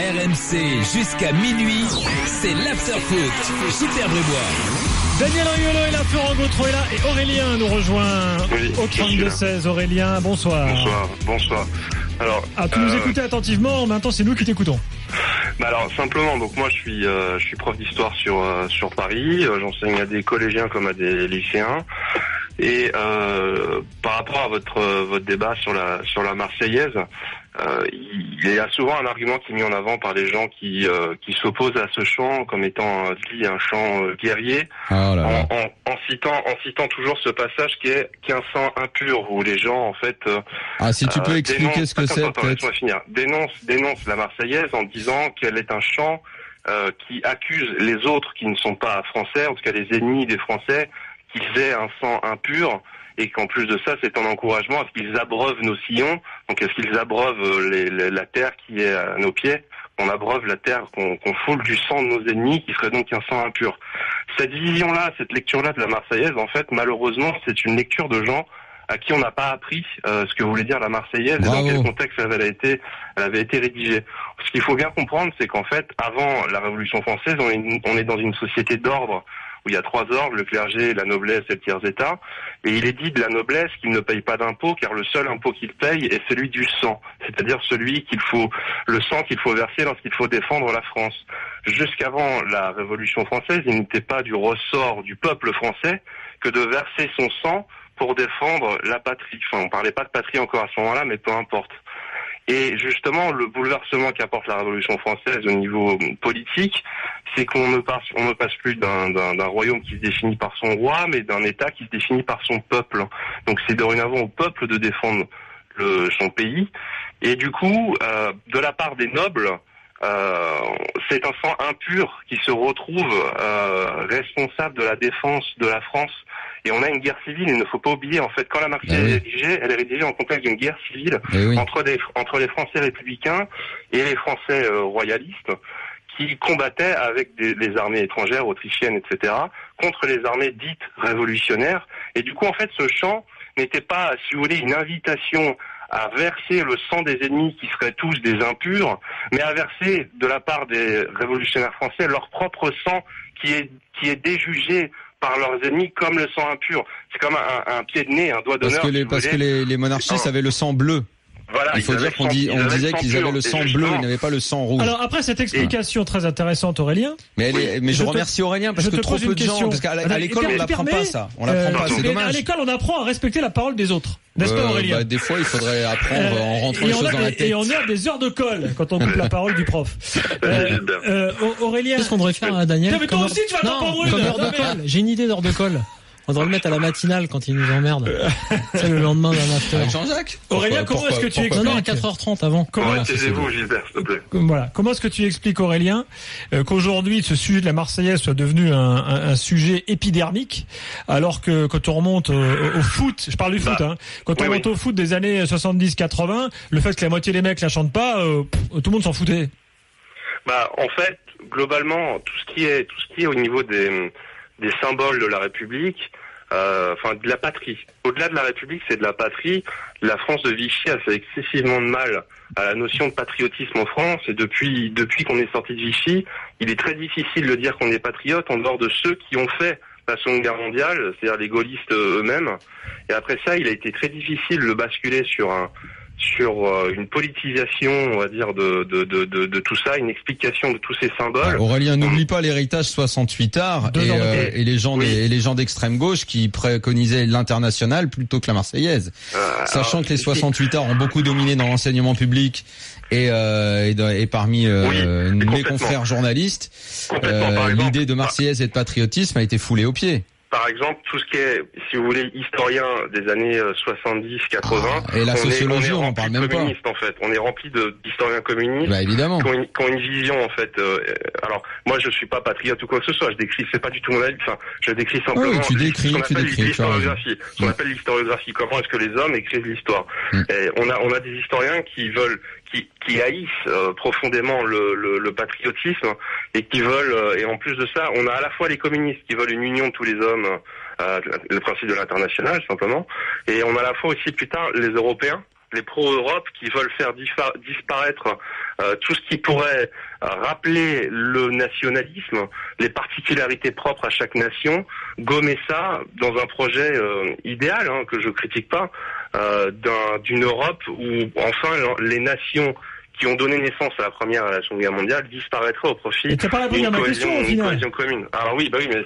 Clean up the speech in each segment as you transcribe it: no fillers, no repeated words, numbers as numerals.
RMC jusqu'à minuit, c'est l'Afterfoot. Super Brébois. Daniel Riolo est là, Florent Gautreau est là et Aurélien nous rejoint au 32-16. Aurélien, bonsoir. Bonsoir. Alors, tu nous écoutais attentivement, maintenant c'est nous qui t'écoutons. Alors simplement, donc moi je suis prof d'histoire sur Paris, j'enseigne à des collégiens comme à des lycéens. Et par rapport à votre débat sur la Marseillaise, il y a souvent un argument qui est mis en avant par les gens qui s'opposent à ce chant comme étant dit un chant guerrier, en citant toujours ce passage qui est un sang impur où les gens en fait si tu peux expliquer ce que c'est laisse-moi finir, dénonce la Marseillaise en disant qu'elle est un chant qui accuse les autres qui ne sont pas français, en tout cas les ennemis des Français, qu'ils aient un sang impur, et qu'en plus de ça, c'est un encouragement à ce qu'ils abreuvent nos sillons, donc à ce qu'ils abreuvent la terre qui est à nos pieds, qu'on abreuve la terre, qu'on foule du sang de nos ennemis, qui serait donc un sang impur. Cette vision-là, cette lecture-là de la Marseillaise, en fait, malheureusement, c'est une lecture de gens à qui on n'a pas appris ce que voulait dire la Marseillaise. Bravo. Et dans quel contexte elle avait été rédigée. Ce qu'il faut bien comprendre, c'est qu'en fait, avant la Révolution française, on est dans une société d'ordre, où il y a 3 ordres, le clergé, la noblesse et le tiers-état. Et il est dit de la noblesse qu'il ne paye pas d'impôt, car le seul impôt qu'il paye est celui du sang. C'est-à-dire le sang qu'il faut verser lorsqu'il faut défendre la France. Jusqu'avant la Révolution française, il n'était pas du ressort du peuple français que de verser son sang pour défendre la patrie. Enfin, on parlait pas de patrie encore à ce moment-là, mais peu importe. Et justement, le bouleversement qu'apporte la Révolution française au niveau politique, c'est qu'on ne passe plus d'un royaume qui se définit par son roi, mais d'un État qui se définit par son peuple. Donc c'est dorénavant au peuple de défendre son pays. Et du coup, de la part des nobles, c'est un sang impur qui se retrouve responsable de la défense de la France. Et on a une guerre civile, il ne faut pas oublier, en fait, quand la Marseillaise est rédigée, elle est rédigée en contexte d'une guerre civile entre les Français républicains et les Français royalistes, qui combattaient avec les armées étrangères, autrichiennes, etc., contre les armées dites révolutionnaires. Et du coup, en fait, ce chant n'était pas, si vous voulez, une invitation à verser le sang des ennemis qui seraient tous des impurs, mais à verser de la part des révolutionnaires français leur propre sang qui est déjugé par leurs ennemis comme le sang impur. C'est comme un pied de nez, un doigt d'honneur. Parce que les monarchistes avaient le sang bleu. Voilà, il faut dire qu'on disait qu'ils avaient le sang bleu, ils n'avaient pas le sang rouge. Alors après cette explication très intéressante, Aurélien. Mais je remercie Aurélien parce que trop peu de gens, parce qu'à l'école on n'apprend pas ça. On l'apprend pas, c'est dommage. À l'école on apprend à respecter la parole des autres. N'est-ce pas, Aurélien? Des fois il faudrait apprendre en rentrant les choses dans la tête. Et on a des heures de colle quand on coupe la parole du prof. Aurélien. Qu'est-ce qu'on devrait faire à Daniel? Mais toi aussi tu vas t'en prendre une. Comme heure de colle. J'ai une idée d'heure de colle. On devrait le mettre à la matinale quand il nous emmerde. C'est le lendemain d'un after. Avec Jean-Jacques. Aurélien, comment est-ce que tu expliques? Non, à 4h30 avant. Taisez-vous, Gilbert, s'il te plaît. Voilà. Comment est-ce que tu expliques, Aurélien, qu'aujourd'hui, ce sujet de la Marseillaise soit devenu un sujet épidermique, alors que quand on remonte au foot, je parle du foot, quand on remonte au foot des années 70-80, le fait que la moitié des mecs la chantent pas, tout le monde s'en foutait. En fait, globalement, tout ce qui est au niveau des symboles de la République, de la patrie. Au-delà de la République, c'est de la patrie. La France de Vichy a fait excessivement de mal à la notion de patriotisme en France, et depuis qu'on est sorti de Vichy, il est très difficile de dire qu'on est patriote en dehors de ceux qui ont fait la Seconde Guerre mondiale, c'est-à-dire les gaullistes eux-mêmes. Et après ça, il a été très difficile de basculer sur une politisation, on va dire, de tout ça, une explication de tous ces symboles. Aurélien, n'oublie pas l'héritage 68ard et les gens d'extrême gauche qui préconisaient l'international plutôt que la Marseillaise. Sachant que les 68ards ont beaucoup dominé dans l'enseignement public et parmi mes confrères journalistes, l'idée de Marseillaise et de patriotisme a été foulée aux pieds. Par exemple, tout ce qui est, si vous voulez, historien des années 70-80. Et la sociologie, on n'en parle même pas. En fait. On est rempli d'historiens communistes. Évidemment. Qui ont une vision, en fait. Alors, moi, je suis pas patriote ou quoi que ce soit. C'est pas du tout mon avis. Enfin, je décris simplement ce qu'on appelle l'historiographie. Ce qu'on appelle l'historiographie. Comment est-ce que les hommes écrivent l'histoire? Et on a des historiens qui haïssent profondément le patriotisme et qui veulent, et en plus de ça, on a à la fois les communistes qui veulent une union de tous les hommes, le principe de l'international simplement, et on a à la fois aussi plus tard les Européens les pro-Europe qui veulent faire disparaître tout ce qui pourrait rappeler le nationalisme, les particularités propres à chaque nation, gommer ça dans un projet idéal, que je critique pas, d'une Europe où enfin les nations qui ont donné naissance à la première et à la Seconde Guerre mondiale disparaîtraient au profit d'une cohésion commune. Alors oui, mais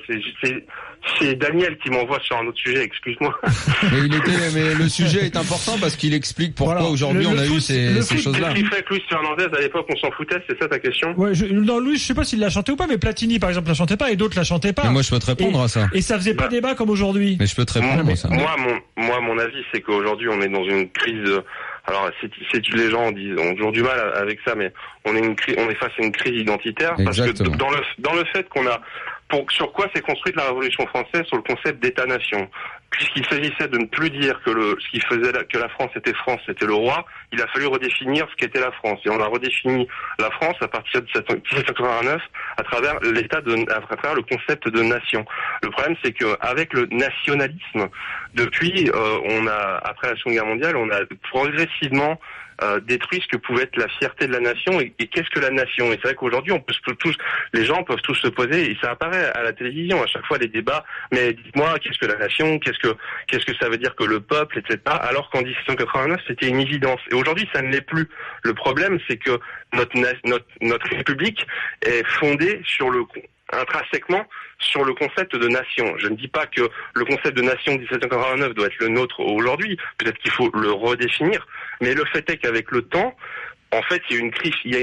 c'est Daniel qui m'envoie sur un autre sujet, excuse-moi. Mais le sujet est important parce qu'il explique pourquoi aujourd'hui on a eu ces choses-là. Qu'est-ce qu'il fait avec Luis Fernandez à l'époque, on s'en foutait, c'est ça ta question? Ouais, Luis, je sais pas s'il l'a chanté ou pas, mais Platini par exemple la chantait pas et d'autres la chantaient pas. Mais moi je peux te répondre à ça. Et ça faisait pas débat comme aujourd'hui. Mais je peux te répondre à ça. Moi, mon avis, c'est qu'aujourd'hui on est dans une crise. Alors, les gens ont toujours du mal avec ça, mais on est face à une crise identitaire. Exactement. Parce que dans le fait qu'on a, sur quoi s'est construite la Révolution française? Sur le concept d'État-nation. Puisqu'il s'agissait de ne plus dire que ce qui faisait que la France, c'était le roi, il a fallu redéfinir ce qu'était la France. Et on a redéfini la France à partir de 1789 à travers à travers le concept de nation. Le problème, c'est que avec le nationalisme, depuis, après la Seconde Guerre mondiale, on a progressivement détruit ce que pouvait être la fierté de la nation et qu'est-ce que la nation. Et c'est vrai qu'aujourd'hui les gens peuvent tous se poser, et ça apparaît à la télévision à chaque fois les débats, mais dites-moi qu'est-ce que la nation, qu'est-ce que ça veut dire que le peuple, etc. Alors qu'en 1789 c'était une évidence. Et aujourd'hui ça ne l'est plus. Le problème c'est que notre République est fondée intrinsèquement sur le concept de nation. Je ne dis pas que le concept de nation de 1789 doit être le nôtre aujourd'hui, peut-être qu'il faut le redéfinir, mais le fait est qu'avec le temps, en fait,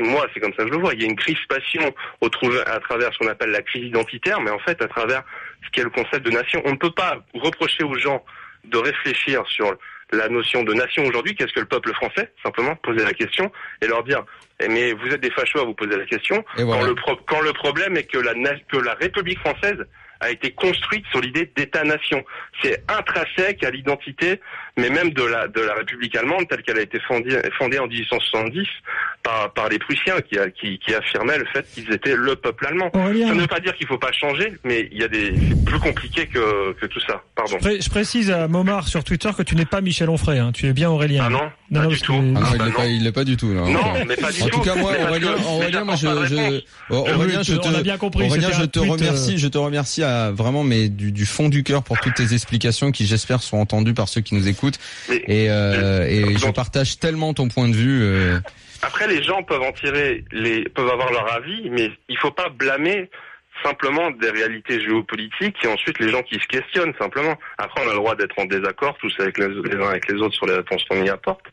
moi c'est comme ça que je le vois, il y a une crispation à travers ce qu'on appelle la crise identitaire, mais en fait à travers ce qu'est le concept de nation. On ne peut pas reprocher aux gens de réfléchir sur la notion de nation aujourd'hui, qu'est-ce que le peuple français, simplement poser la question et leur dire mais vous êtes des fachos à vous poser la question, voilà. Quand le problème est que la République française a été construite sur l'idée d'État-nation. C'est intrinsèque à l'identité, mais même de la République allemande telle qu'elle a été fondée en 1870 par les Prussiens qui affirmaient le fait qu'ils étaient le peuple allemand. Aurélien. Ça ne veut pas dire qu'il faut pas changer, mais c'est plus compliqué que tout ça. Pardon. Je précise à Momar sur Twitter que tu n'es pas Michel Onfray, tu es bien Aurélien. Ah non, pas du tout. Il l'est pas du tout. Là. Non, mais pas du tout. En tout cas, moi, Aurélien, je te remercie vraiment, mais du fond du cœur pour toutes tes explications qui, j'espère, sont entendues par ceux qui nous écoutent. Et je partage tellement ton point de vue. Après, les gens peuvent peuvent avoir leur avis, mais il faut pas blâmer simplement des réalités géopolitiques et ensuite les gens qui se questionnent simplement. Après, on a le droit d'être en désaccord tous les uns avec les autres sur les réponses qu'on y apporte.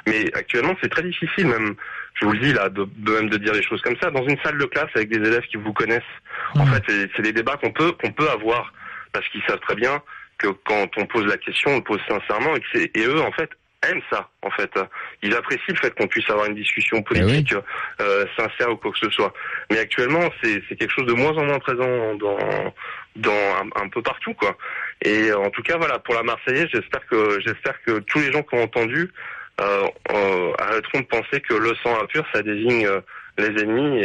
Mais actuellement, c'est très difficile, même, je vous le dis là, de dire des choses comme ça dans une salle de classe avec des élèves qui vous connaissent. En fait, c'est des débats qu'on peut avoir parce qu'ils savent très bien que quand on pose la question, on le pose sincèrement et eux, en fait, aiment ça, en fait. Ils apprécient le fait qu'on puisse avoir une discussion politique sincère ou quoi que ce soit. Mais actuellement, c'est quelque chose de moins en moins présent dans un peu partout, quoi. Et en tout cas, voilà, pour la Marseillaise, j'espère que tous les gens qui ont entendu arrêteront de penser que le sang impur, ça désigne les ennemis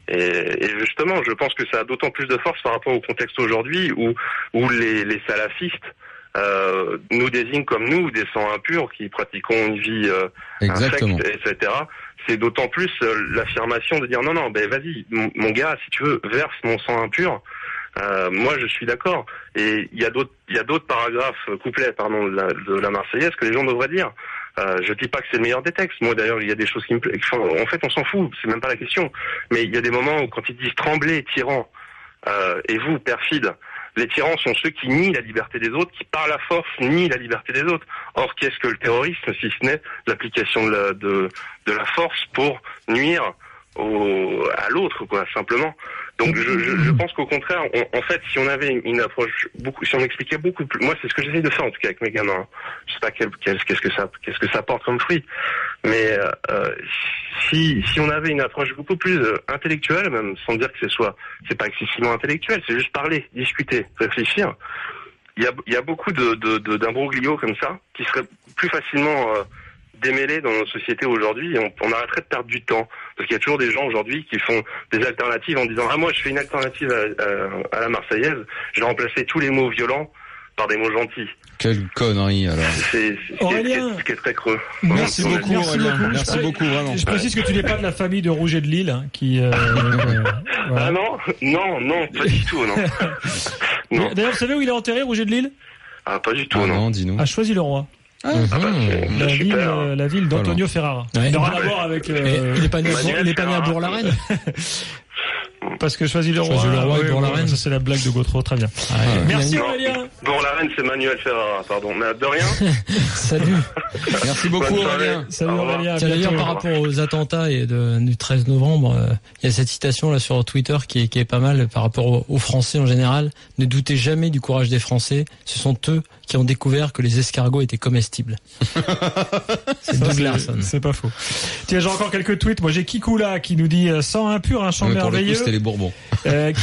et justement, je pense que ça a d'autant plus de force par rapport au contexte aujourd'hui où les salafistes nous désignent comme nous des sangs impurs qui pratiquons une vie infecte, etc. C'est d'autant plus l'affirmation de dire non, ben vas-y, mon gars, si tu veux, verse mon sang impur. Moi, je suis d'accord. Et il y a d'autres paragraphes, couplets, de la Marseillaise que les gens devraient dire. Je dis pas que c'est le meilleur des textes. Moi, d'ailleurs, il y a des choses qui me plaisent. En fait, on s'en fout. C'est même pas la question. Mais il y a des moments où, quand ils disent tremblez, tyrans, et vous, perfides, les tyrans sont ceux qui nient la liberté des autres, qui par la force nient la liberté des autres. Or, qu'est-ce que le terrorisme, si ce n'est l'application de la force pour nuire à l'autre, quoi, simplement. Donc je pense qu'au contraire, en fait, si on avait une approche si on expliquait beaucoup plus, moi c'est ce que j'essaie de faire en tout cas avec mes gamins. Je sais pas qu'est-ce que ça porte comme fruit, mais si on avait une approche beaucoup plus intellectuelle, même sans dire que c'est pas excessivement intellectuel, c'est juste parler, discuter, réfléchir. Il y a beaucoup d'imbroglios comme ça qui seraient plus facilement démêlés dans nos sociétés aujourd'hui, et on arrêterait de perdre du temps. Parce qu'il y a toujours des gens aujourd'hui qui font des alternatives en disant « Ah, moi, je fais une alternative à la Marseillaise, je vais remplacer tous les mots violents par des mots gentils. » Quelle connerie, alors. C'est Aurélien. ce qui est très creux. Merci beaucoup, Aurélien. Merci beaucoup, vraiment. Je précise que tu n'es pas de la famille de Rouget de Lille, hein, qui, voilà. Ah non, pas du tout, non. Non. D'ailleurs, vous savez où il est enterré, Rouget de Lille? Ah, pas du tout, Ah non. non, dis-nous. À Choisy-le-Roi. La ville d'Antonio Ferrara. Ouais. Il n'a rien à voir avec, il est pas né à Bourg-la-Reine. Parce que Choisy-le-Roi et Bourg-la-Reine, ça c'est la blague de Gautreau, très bien. Merci Aurélien. Bourg-la-Reine, c'est Manuel Ferrara, pardon. Mais de rien. Salut. Merci beaucoup, Aurélien. Salut Aurélien. Tiens, d'ailleurs, par rapport aux attentats du 13 novembre, il y a cette citation là sur Twitter qui est pas mal par rapport aux Français en général. Ne doutez jamais du courage des Français. Ce sont eux qui ont découvert que les escargots étaient comestibles. C'est Douglas. C'est pas faux. Tiens, j'ai encore quelques tweets. Moi, j'ai Kikoula qui nous dit sang impur, un chant merveilleux. Pour le coup, c'était les Bourbons.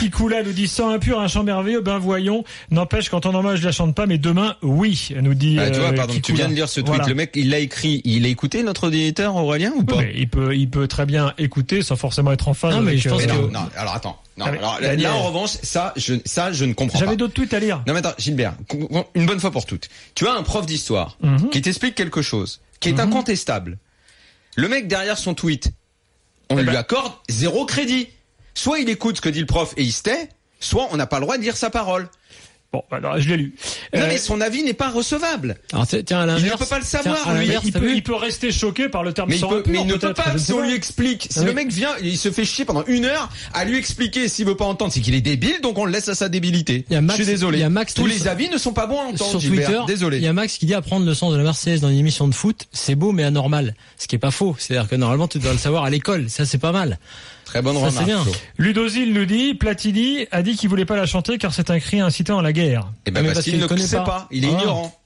Kikoula nous dit sang impur, un chant merveilleux. Ben voyons. N'empêche, quand on en mange, je la chante pas, mais demain, oui, nous dit. Tu vois, pardon, Kikoula. tu viens de lire ce tweet. Voilà. Le mec, il l'a écrit. Il a écouté notre éditeur Aurélien ou pas? Mais il peut très bien écouter sans forcément être en phase. Non, mais je pense que non, alors attends. Non, alors là, en revanche, ça, je ne comprends pas. J'avais d'autres tweets à lire. Non, mais attends, Gilbert, une bonne fois pour toutes. Tu as un prof d'histoire qui t'explique quelque chose, qui est incontestable. Le mec derrière son tweet, on lui accorde 0 crédit. Soit il écoute ce que dit le prof et il se tait, soit on n'a pas le droit de dire sa parole. Bon, alors, je l'ai lu. Non, mais son avis n'est pas recevable. Alors, tiens, à l'inverse. Il ne peut pas le savoir, lui. Il peut rester choqué par le terme Mais sang impur. mais il ne peut pas, si on pas. lui explique. Si le mec vient, il se fait chier pendant 1 heure à lui expliquer, s'il veut pas entendre, c'est qu'il est débile, donc on le laisse à sa débilité. Je suis désolé. Il y a Max tous les avis ne sont pas bons à entendre, sur Gilbert. Twitter. Désolé. Il y a Max qui dit apprendre le sens de la Marseillaise dans une émission de foot, c'est beau mais anormal. Ce qui est pas faux. C'est-à-dire que normalement, tu dois le savoir à l'école. Ça, c'est pas mal. Très bonne Ça, remarque. c'est bien. Flo. Ludozil nous dit, Platini a dit qu'il voulait pas la chanter car c'est un cri incitant à la guerre. Eh ben, parce qu'il ne connaît sait pas. Il est ignorant.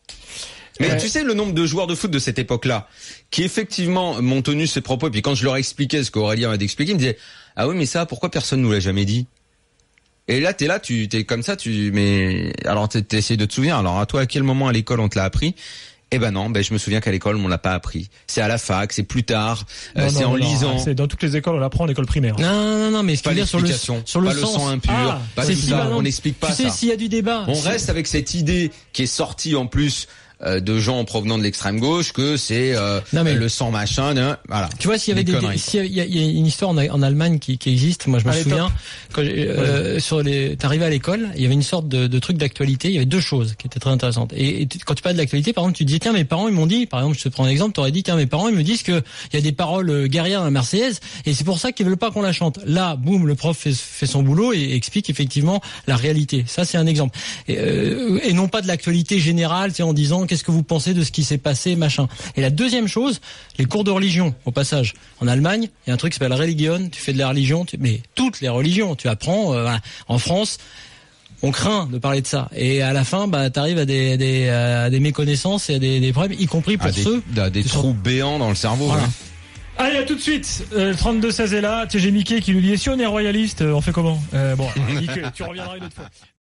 Mais tu sais, le nombre de joueurs de foot de cette époque-là, qui effectivement m'ont tenu ces propos, et puis quand je leur expliquais ce qu'Aurélien m'a expliqué, ils me disaient, ah oui, mais ça, pourquoi personne nous l'a jamais dit? Et là, t'es comme ça, mais, alors t'essayes de te souvenir, alors à toi, à quel moment à l'école on te l'a appris? Eh ben non, je me souviens qu'à l'école on l'a pas appris. C'est à la fac, c'est plus tard, c'est en lisant. C'est dans toutes les écoles on l'apprend en école primaire. Non, mais ce Pas qu'il y a sur le le sang impur, pas c'est tout si ça, malin. on n'explique pas ça. Tu sais, s'il y a du débat. On reste avec cette idée qui est sortie en plus de gens provenant de l'extrême gauche que c'est le sang machin, voilà. Tu vois, s'il y avait il y a une histoire en Allemagne qui existe. Moi, je me souviens quand t'arrivais à l'école, il y avait une sorte de truc d'actualité. Il y avait deux choses qui étaient très intéressantes. Et quand tu parlais de l'actualité, par exemple, tu disais tiens, mes parents ils m'ont dit, par exemple, je te prends un exemple, t'aurais dit tiens, mes parents ils me disent que il y a des paroles guerrières dans la Marseillaise et c'est pour ça qu'ils veulent pas qu'on la chante. Là, boum, le prof fait son boulot et explique effectivement la réalité. Ça, c'est un exemple. Et non pas de l'actualité générale, en disant qu'est-ce que vous pensez de ce qui s'est passé, machin. Et la deuxième chose, les cours de religion, au passage. En Allemagne, il y a un truc qui s'appelle religion, tu fais de la religion, mais toutes les religions, tu apprends, en France, on craint de parler de ça. Et à la fin, t'arrives à des méconnaissances et à des problèmes, y compris pour ceux... des trous béants dans le cerveau. Voilà. Allez, à tout de suite. 32-16 est là. Tiens, j'ai Mickey qui nous dit, et si on est royaliste, on fait comment? Mickey, tu reviendras une autre fois.